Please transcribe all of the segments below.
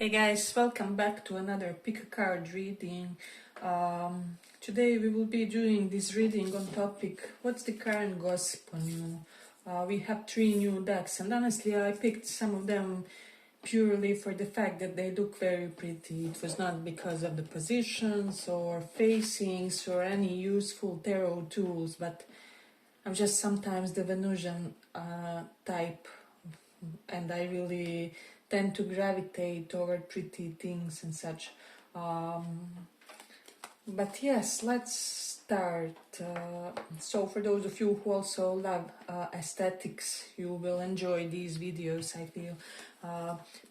Hey guys, welcome back to another pick a card reading. Today we will be doing this reading on topic what's the current gossip on you. We have 3 new decks, and honestly I picked some of them purely for the fact that they look very pretty. It was not because of the positions or facings or any useful tarot tools, but I'm just sometimes the Venusian type, and I really tend to gravitate toward pretty things and such. But yes, let's start. So for those of you who also love aesthetics, you will enjoy these videos, I feel.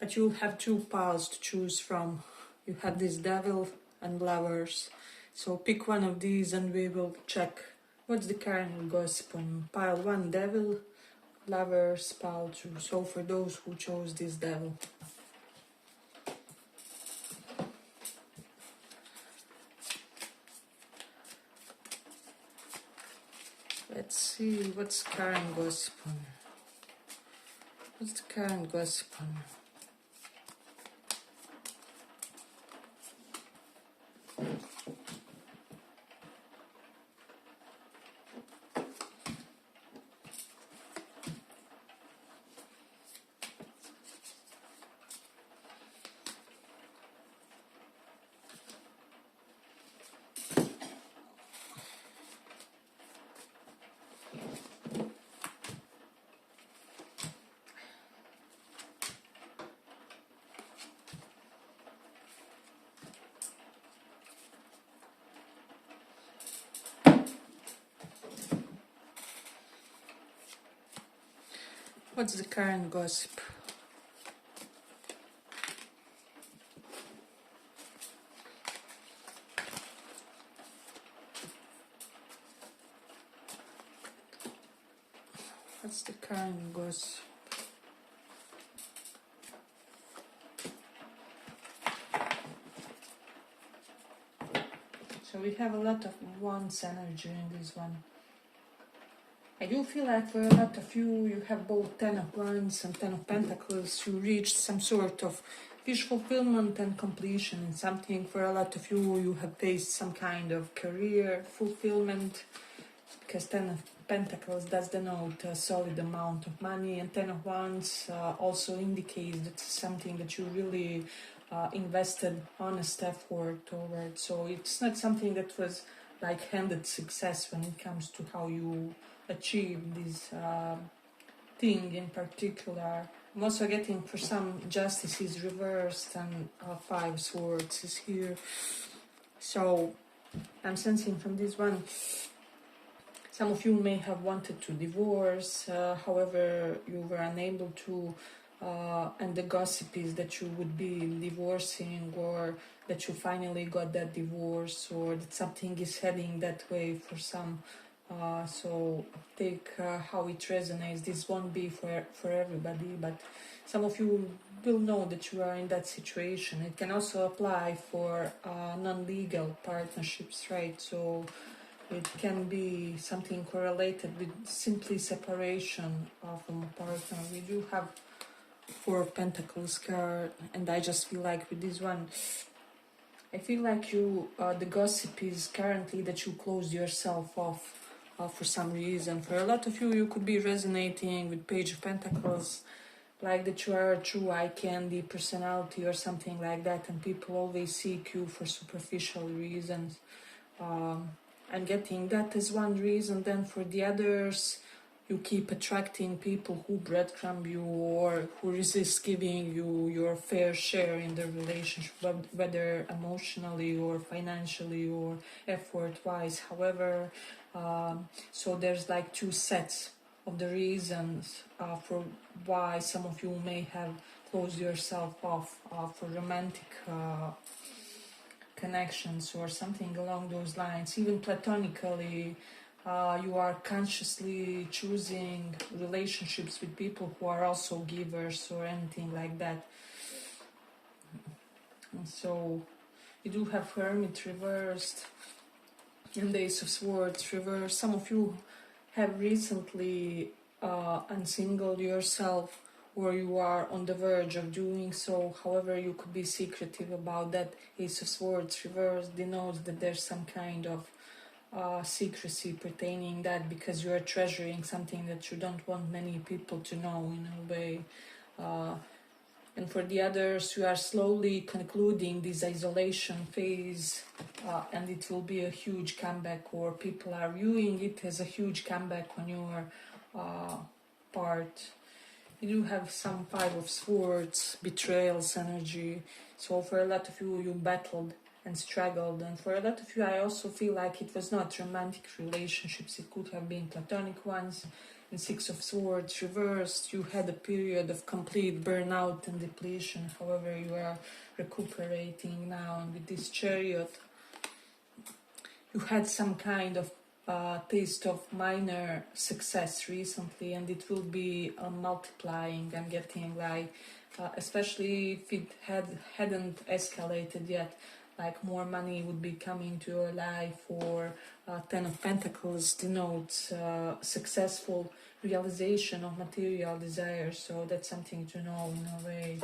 But you'll have 2 piles to choose from. You have this Devil and Lovers. So pick one of these and we will check what's the current gossip on pile 1, Devil, Lovers, pile 2. So for those who chose this Devil. Let's see what's current gossip on. What's the current gossip on? What's the current gossip? What's the current gossip? So we have a lot of Wands energy in this one. I do feel like for a lot of you, you have both 10 of Wands and 10 of Pentacles. You reached some sort of wish fulfillment and completion in something. For a lot of you, you have faced some kind of career fulfillment, because 10 of Pentacles does denote a solid amount of money, and 10 of Wands also indicates that it's something that you really invested honest effort toward. So it's not something that was like handed success when it comes to how you achieve this thing in particular. I'm also getting for some Justice is reversed and 5 Swords is here. So I'm sensing from this one, some of you may have wanted to divorce, however you were unable to, and the gossip is that you would be divorcing, or that you finally got that divorce, or that something is heading that way for some. So take how it resonates. This won't be for everybody, but some of you will know that you are in that situation. It can also apply for non-legal partnerships, right? So it can be something correlated with simply separation from a partner. We do have 4 of Pentacles card, and I just feel like with this one, I feel like you, the gossip is currently that you closed yourself off for some reason. For a lot of you, you could be resonating with Page of Pentacles, like that you are a true eye candy personality or something like that, and people always seek you for superficial reasons. I'm getting that as one reason. Then for the others, you keep attracting people who breadcrumb you or who resist giving you your fair share in the relationship, whether emotionally or financially or effort-wise. However, so there's like 2 sets of the reasons for why some of you may have closed yourself off for romantic connections or something along those lines. Even platonically, you are consciously choosing relationships with people who are also givers or anything like that. And so you do have Hermit reversed and the Ace of Swords reversed. Some of you have recently unsingled yourself, or you are on the verge of doing so. However, you could be secretive about that. Ace of Swords reversed denotes that there's some kind of secrecy pertaining that, because you are treasuring something that you don't want many people to know in a way. And for the others, you are slowly concluding this isolation phase, and it will be a huge comeback, or people are viewing it as a huge comeback on your part. You do have some Five of Swords, betrayals energy. So for a lot of you, you battled and struggled, and for a lot of you, I also feel like it was not romantic relationships. It could have been platonic ones. In Six of Swords reversed, you had a period of complete burnout and depletion. However, you are recuperating now, and with this Chariot, you had some kind of taste of minor success recently, and it will be multiplying. I'm getting like, especially if it hadn't escalated yet, like more money would be coming to your life, or Ten of Pentacles denotes successful realization of material desires. So that's something to know in a way.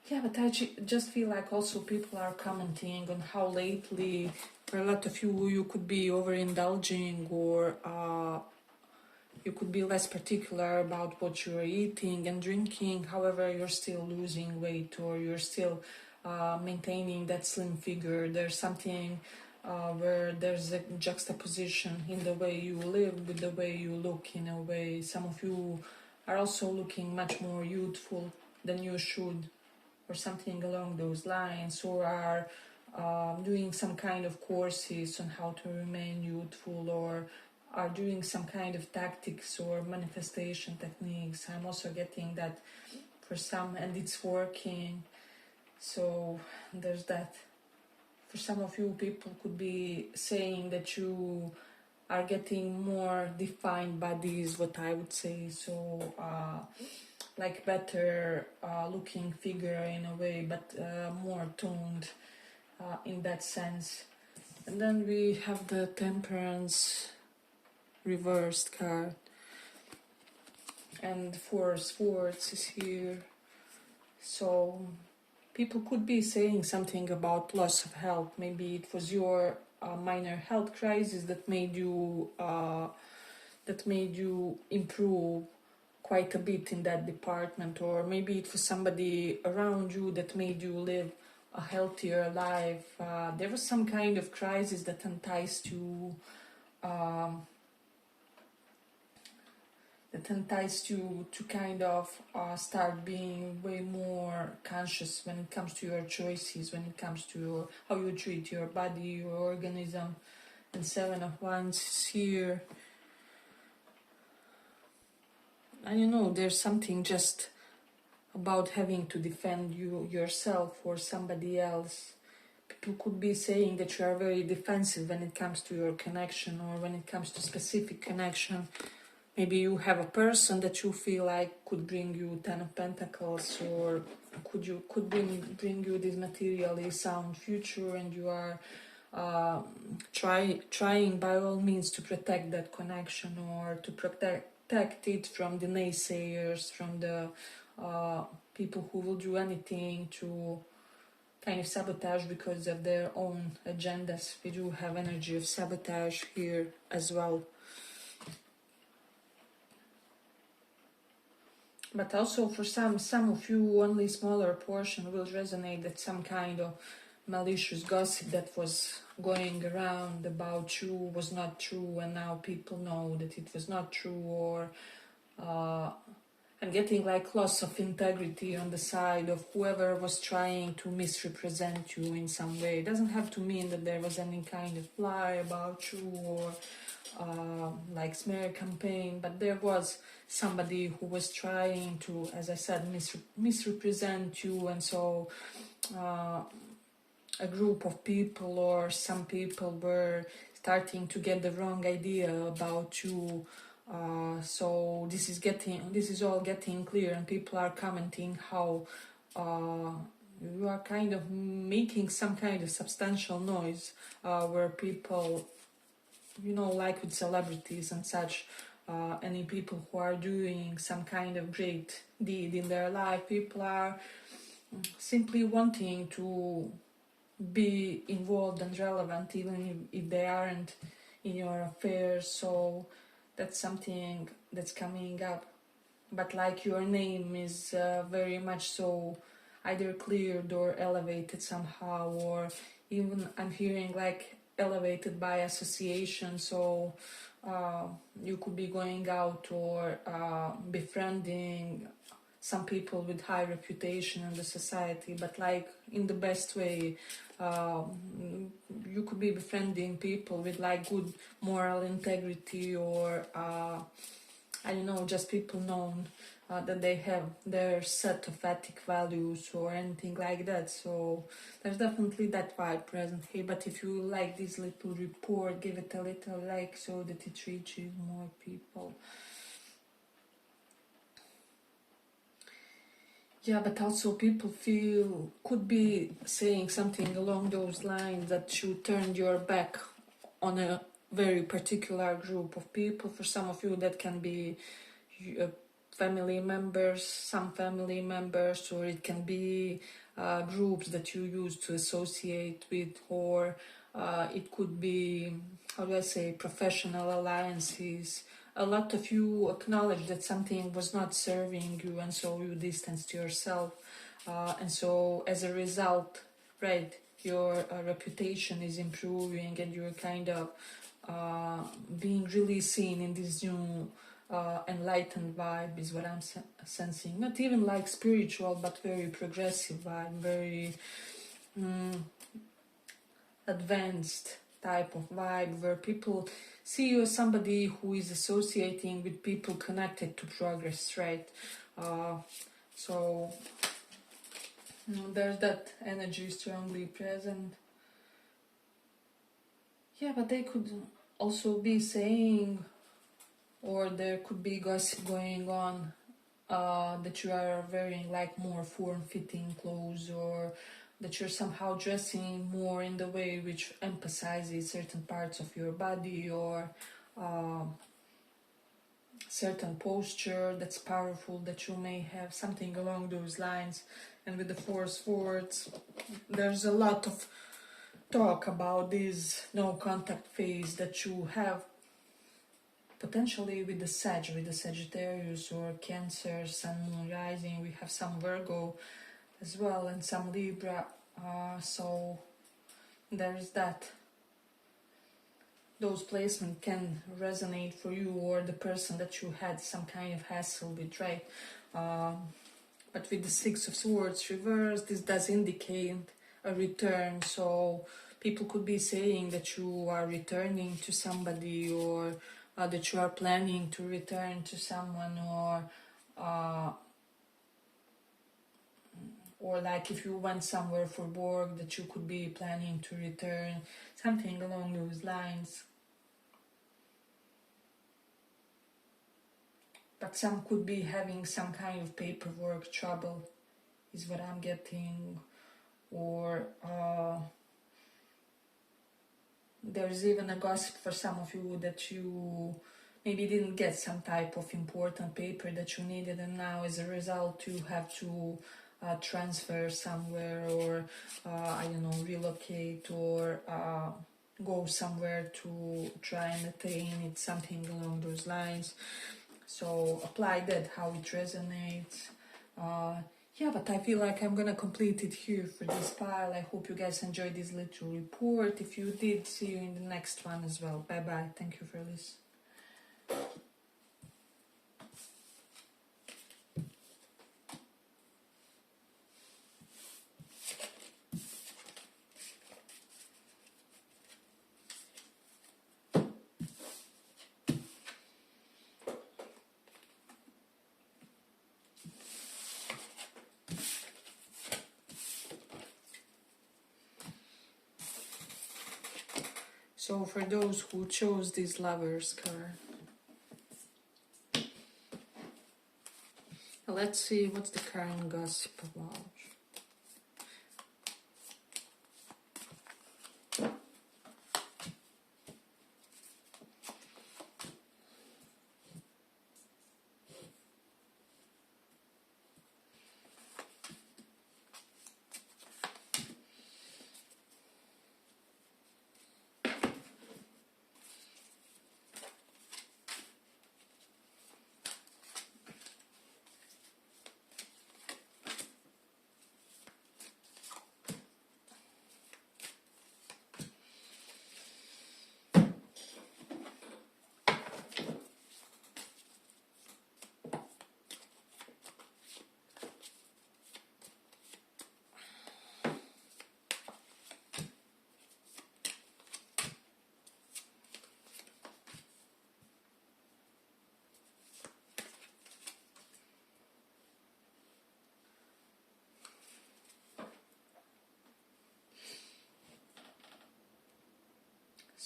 Yeah, but I just feel like also people are commenting on how lately, for a lot of you, you could be overindulging, or you could be less particular about what you're eating and drinking. However, you're still losing weight, or you're still maintaining that slim figure. There's something where there's a juxtaposition in the way you live with the way you look in a way. Some of you are also looking much more youthful than you should, or something along those lines, or are doing some kind of courses on how to remain youthful, or are doing some kind of tactics or manifestation techniques. I'm also getting that for some, and it's working. So there's that. For some of you, people could be saying that you are getting more defined bodies, what I would say. So like better looking figure in a way, but more toned in that sense. And then we have the Temperance reversed card, and Four of Swords is here. So people could be saying something about loss of health. Maybe it was your minor health crisis that made you improve quite a bit in that department, or maybe it was somebody around you that made you live a healthier life. There was some kind of crisis that enticed you to kind of start being way more conscious when it comes to your choices, when it comes to how you treat your body, your organism. And Seven of Wands is here. And you know, there's something just about having to defend yourself or somebody else. People could be saying that you are very defensive when it comes to your connection, or when it comes to specific connection. Maybe you have a person that you feel like could bring you Ten of Pentacles, or could bring you this materially sound future, and you are trying by all means to protect that connection, or to protect it from the naysayers, from the people who will do anything to kind of sabotage because of their own agendas. We do have energy of sabotage here as well. But also for some of you, only smaller portion will resonate that some kind of malicious gossip that was going around about you was not true, and now people know that it was not true, or and getting like loss of integrity on the side of whoever was trying to misrepresent you in some way. It doesn't have to mean that there was any kind of lie about you, or like smear campaign, but there was somebody who was trying to, as I said, misrepresent you, and so a group of people or some people were starting to get the wrong idea about you. So this is all getting clear, and people are commenting how you are kind of making some kind of substantial noise, where people, you know, like with celebrities and such, any people who are doing some kind of great deed in their life. People are simply wanting to be involved and relevant, even if they aren't in your affairs. So that's something that's coming up. But like your name is very much so either cleared or elevated somehow, or even I'm hearing like elevated by association. So you could be going out or befriending some people with high reputation in the society, but like in the best way. You could be befriending people with like good moral integrity, or I don't know, just people known that they have their set of ethic values or anything like that. So there's definitely that vibe present here. But if you like this little report, give it a little like so that it reaches more people. Yeah, but also people could be saying something along those lines that you turned your back on a very particular group of people. For some of you, that can be family members, some family members, or it can be groups that you use to associate with, or it could be, how do I say, professional alliances. A lot of you acknowledge that something was not serving you, and so you distanced yourself, and so as a result, right, your reputation is improving, and you're kind of being really seen in this new enlightened vibe is what I'm sensing. Not even like spiritual, but very progressive vibe, very advanced type of vibe, where people see you as somebody who is associating with people connected to progress, right? So there's that energy strongly present. Yeah, but they could also be saying, or there could be gossip going on, that you are wearing like more form-fitting clothes, or that you're somehow dressing more in the way which emphasizes certain parts of your body, or certain posture that's powerful that you may have, something along those lines. And with the Four Swords, there's a lot of talk about this no contact phase that you have potentially with the Sagittarius or Cancer, Sun, Moon, Rising. We have some Virgo as well, and some Libra. So there is that. Those placements can resonate for you or the person that you had some kind of hassle with, right? But with the Six of Swords reversed, this does indicate a return. So people could be saying that you are returning to somebody, or that you are planning to return to someone, or like if you went somewhere for work, that you could be planning to return, something along those lines. But some could be having some kind of paperwork trouble, is what I'm getting, or there's even a gossip for some of you that you maybe didn't get some type of important paper that you needed, and now as a result you have to transfer somewhere, or I don't know, relocate, or go somewhere to try and attain it, something along those lines. So apply that, how it resonates. Yeah, but I feel like I'm gonna complete it here for this pile. I hope you guys enjoyed this little report. If you did, see you in the next one as well. Bye bye. Thank you for listening. So for those who chose this Lover's card, let's see what's the current gossip about.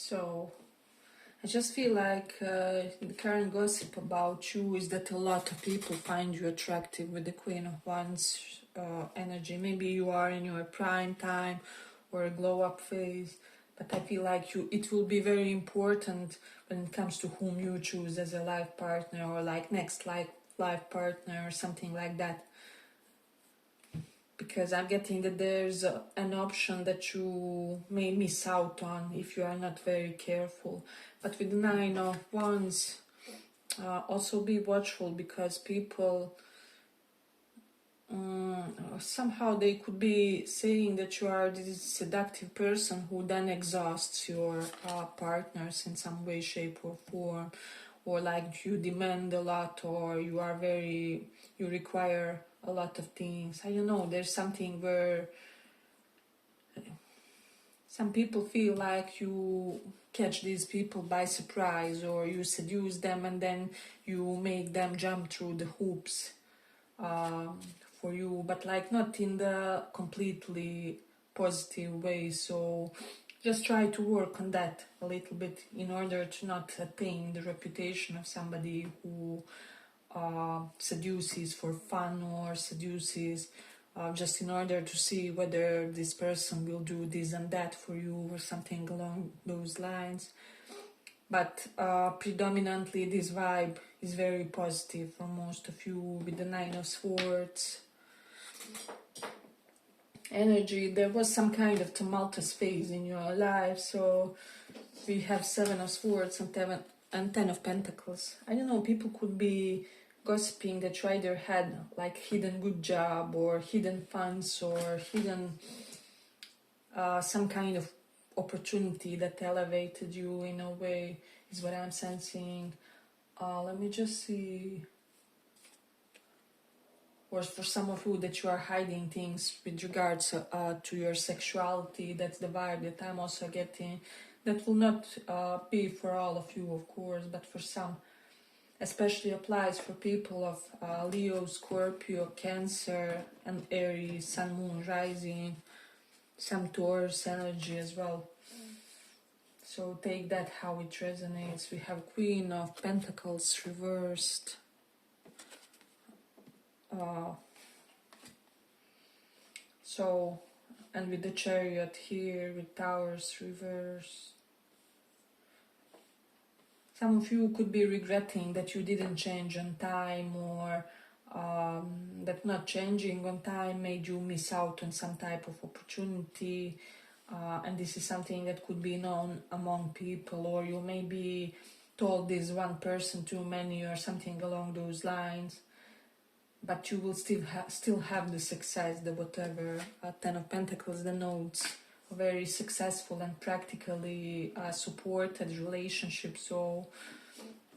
So I just feel like the current gossip about you is that a lot of people find you attractive with the Queen of Wands energy. Maybe you are in your prime time or a glow up phase, but I feel like it will be very important when it comes to whom you choose as a life partner, or like next life partner or something like that. Because I'm getting that there's an option that you may miss out on if you are not very careful. But with the Nine of Wands, also be watchful, because people somehow they could be saying that you are this seductive person who then exhausts your partners in some way, shape or form, or like you demand a lot, or you require a lot of things. I don't know, there's something where some people feel like you catch these people by surprise, or you seduce them and then you make them jump through the hoops for you, but like not in the completely positive way. So just try to work on that a little bit in order to not attain the reputation of somebody who seduces for fun, or seduces just in order to see whether this person will do this and that for you, or something along those lines. But predominantly this vibe is very positive for most of you with the Nine of Swords energy. There was some kind of tumultuous phase in your life, so we have Seven of Swords and Ten of Pentacles. I don't know, people could be gossiping that you either had like hidden good job, or hidden funds, or hidden some kind of opportunity that elevated you in a way, is what I'm sensing. Let me just see. Or for some of you that you are hiding things with regards to your sexuality. That's the vibe that I'm also getting. That will not be for all of you, of course, but for some. Especially applies for people of Leo, Scorpio, Cancer, and Aries, Sun, Moon, Rising, some Taurus energy as well. So take that how it resonates. We have Queen of Pentacles reversed. So, and with the Chariot here, with Towers reversed. Some of you could be regretting that you didn't change on time, or that not changing on time made you miss out on some type of opportunity. And this is something that could be known among people, or you may be told this one person too many, or something along those lines. But you will still have the success, the whatever. Ten of Pentacles denotes a very successful and practically supported relationship. So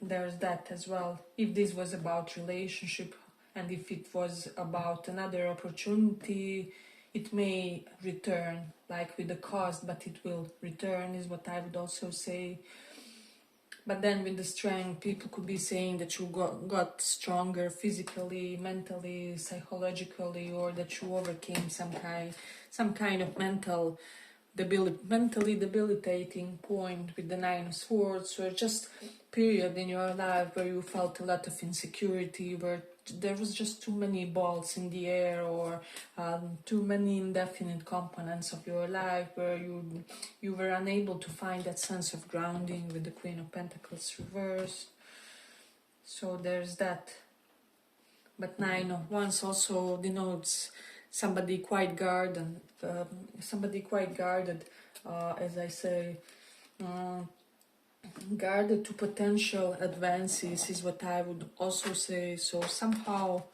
there's that as well. If this was about relationship, and if it was about another opportunity, it may return, like with the cost, but it will return, is what I would also say. But then with the strength, people could be saying that you got stronger physically, mentally, psychologically, or that you overcame some kind of mentally debilitating point with the Nine of Swords, or just period in your life where you felt a lot of insecurity, where there was just too many balls in the air, or too many indefinite components of your life where you were unable to find that sense of grounding with the Queen of Pentacles reversed. So there's that. But Nine of Wands also denotes somebody quite guarded, as I say, guarded to potential advances, is what I would also say. So somehow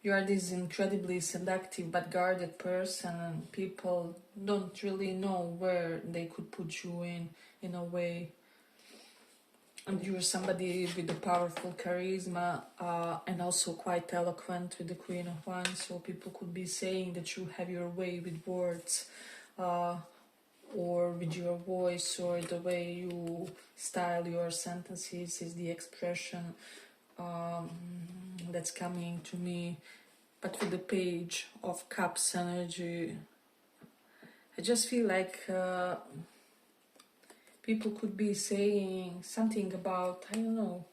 you are this incredibly seductive but guarded person, and people don't really know where they could put you in a way. And you're somebody with a powerful charisma, and also quite eloquent with the Queen of Wands. So people could be saying that you have your way with words, or with your voice, or the way you style your sentences is the expression that's coming to me. But with the Page of Cups energy, I just feel like people could be saying something about, I don't know,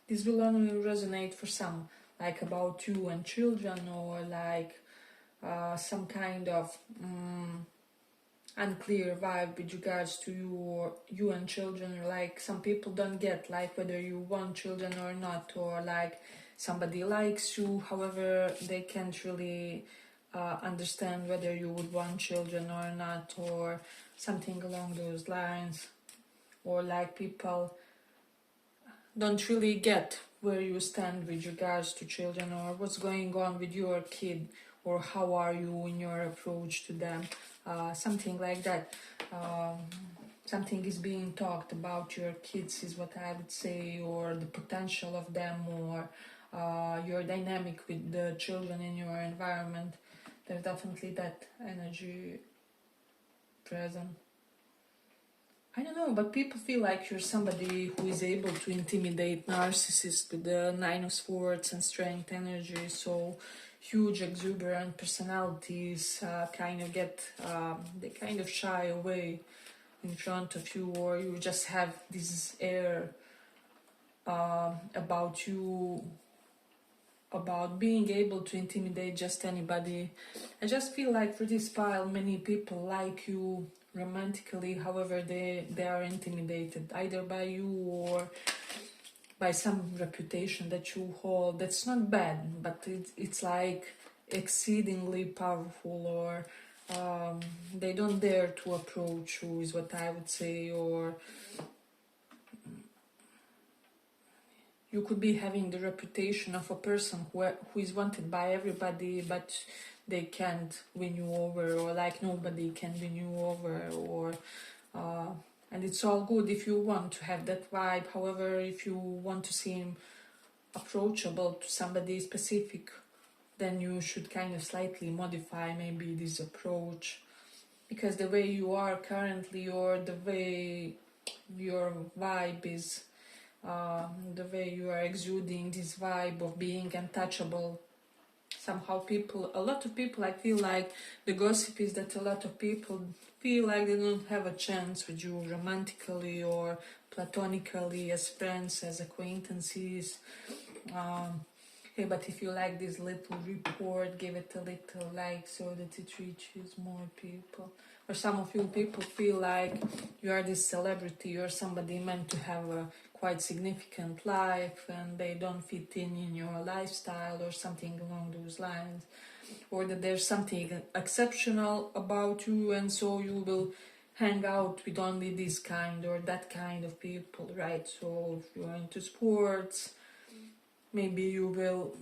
this will only resonate for some, like about you and children, or like some kind of unclear vibe with regards to you or you and children. Like some people don't get like whether you want children or not, or like somebody likes you, however they can't really understand whether you would want children or not, or something along those lines. Or like people don't really get where you stand with regards to children, or what's going on with your kid, or how are you in your approach to them, something like that. Something is being talked about your kids is what I would say, or the potential of them, or your dynamic with the children in your environment. There's definitely that energy present. I don't know, but people feel like you're somebody who is able to intimidate narcissists with the Nine of Swords and Strength energy. So huge, exuberant personalities kind of get, they kind of shy away in front of you, or you just have this air about you, about being able to intimidate just anybody. I just feel like for this pile, many people like you romantically, however they are intimidated either by you or by some reputation that you hold. That's not bad, but it's like exceedingly powerful, or they don't dare to approach you is what I would say. Or you could be having the reputation of a person who is wanted by everybody, but they can't win you over, or like nobody can win you over, or and it's all good if you want to have that vibe. However, if you want to seem approachable to somebody specific, then you should kind of slightly modify maybe this approach, because the way you are currently, or the way your vibe is, the way you are exuding this vibe of being untouchable. Somehow a lot of people, I feel like the gossip is that a lot of people feel like they don't have a chance with you romantically or platonically, as friends, as acquaintances. Hey, but if you like this little report, give it a little like so that it reaches more people. Or some of you people feel like you are this celebrity, you're somebody meant to have a quite significant life, and they don't fit in your lifestyle, or something along those lines. Or that there's something exceptional about you, and so you will hang out with only this kind or that kind of people, right? So if you're into sports, maybe you will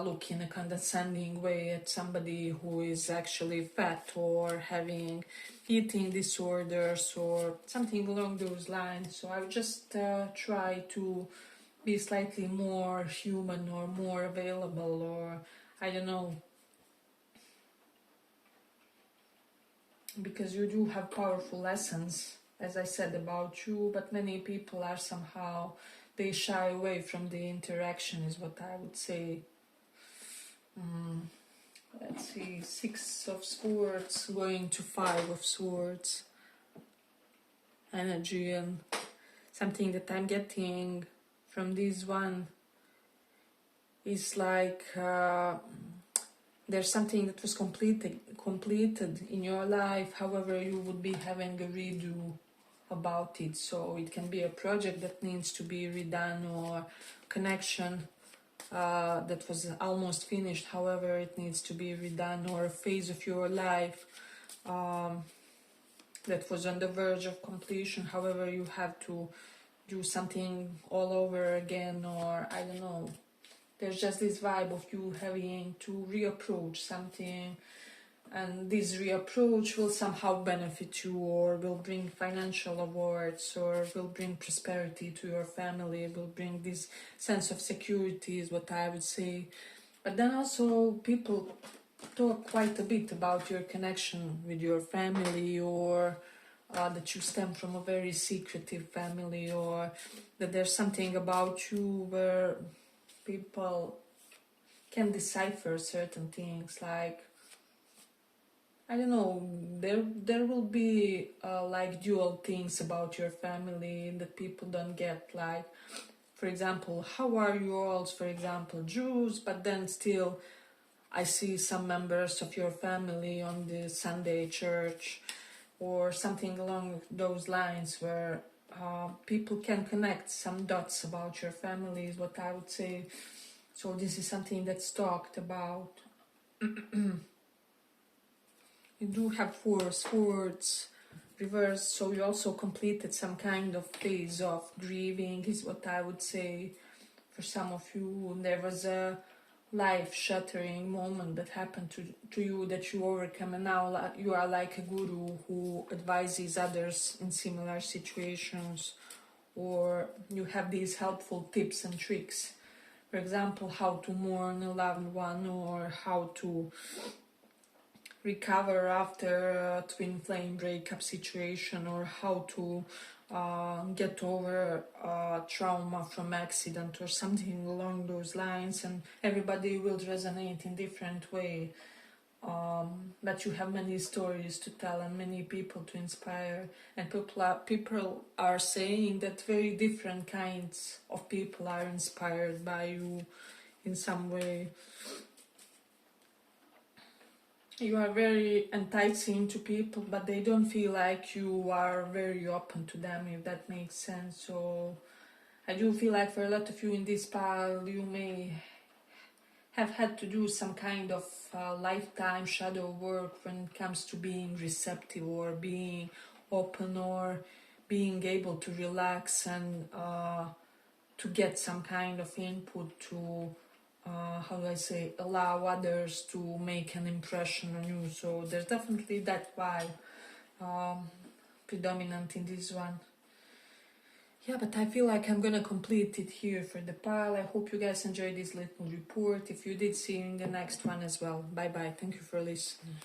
look in a condescending way at somebody who is actually fat, or having eating disorders, or something along those lines. So I would just try to be slightly more human, or more available, or I don't know, because you do have powerful lessons, as I said, about you, but many people are somehow, they shy away from the interaction is what I would say. Let's see, 6 of Swords going to 5 of Swords energy, and something that I'm getting from this one is like there's something that was completed in your life, however you would be having a redo about it. So it can be a project that needs to be redone, or connection that was almost finished, however it needs to be redone, or a phase of your life that was on the verge of completion, however you have to do something all over again, or I don't know. There's just this vibe of you having to reapproach something, and this reapproach will somehow benefit you, or will bring financial awards, or will bring prosperity to your family, will bring this sense of security is what I would say. But then also people talk quite a bit about your connection with your family, or that you stem from a very secretive family, or that there's something about you where people can decipher certain things, like I don't know, there will be like dual things about your family that people don't get, like, for example, how are you all, for example, Jews, but then still I see some members of your family on the Sunday church or something along those lines, where people can connect some dots about your family, is what I would say. So this is something that's talked about. You do have four swords reversed, so you also completed some kind of phase of grieving, is what I would say. For some of you, there was a life-shattering moment that happened to you that you overcome, and now you are like a guru who advises others in similar situations, or you have these helpful tips and tricks. For example, how to mourn a loved one, or how to recover after a twin flame breakup situation, or how to get over trauma from accident or something along those lines. And everybody will resonate in different way, but you have many stories to tell and many people to inspire, and people are saying that very different kinds of people are inspired by you in some way. You are very enticing to people, but they don't feel like you are very open to them, if that makes sense. So I do feel like for a lot of you in this pile, you may have had to do some kind of lifetime shadow work when it comes to being receptive, or being open, or being able to relax and to get some kind of input to how do I say, allow others to make an impression on you. So there's definitely that vibe predominant in this one. Yeah, but I feel like I'm gonna complete it here for the pile. I hope you guys enjoyed this little report. If you did, see you in the next one as well. Bye bye. Thank you for listening.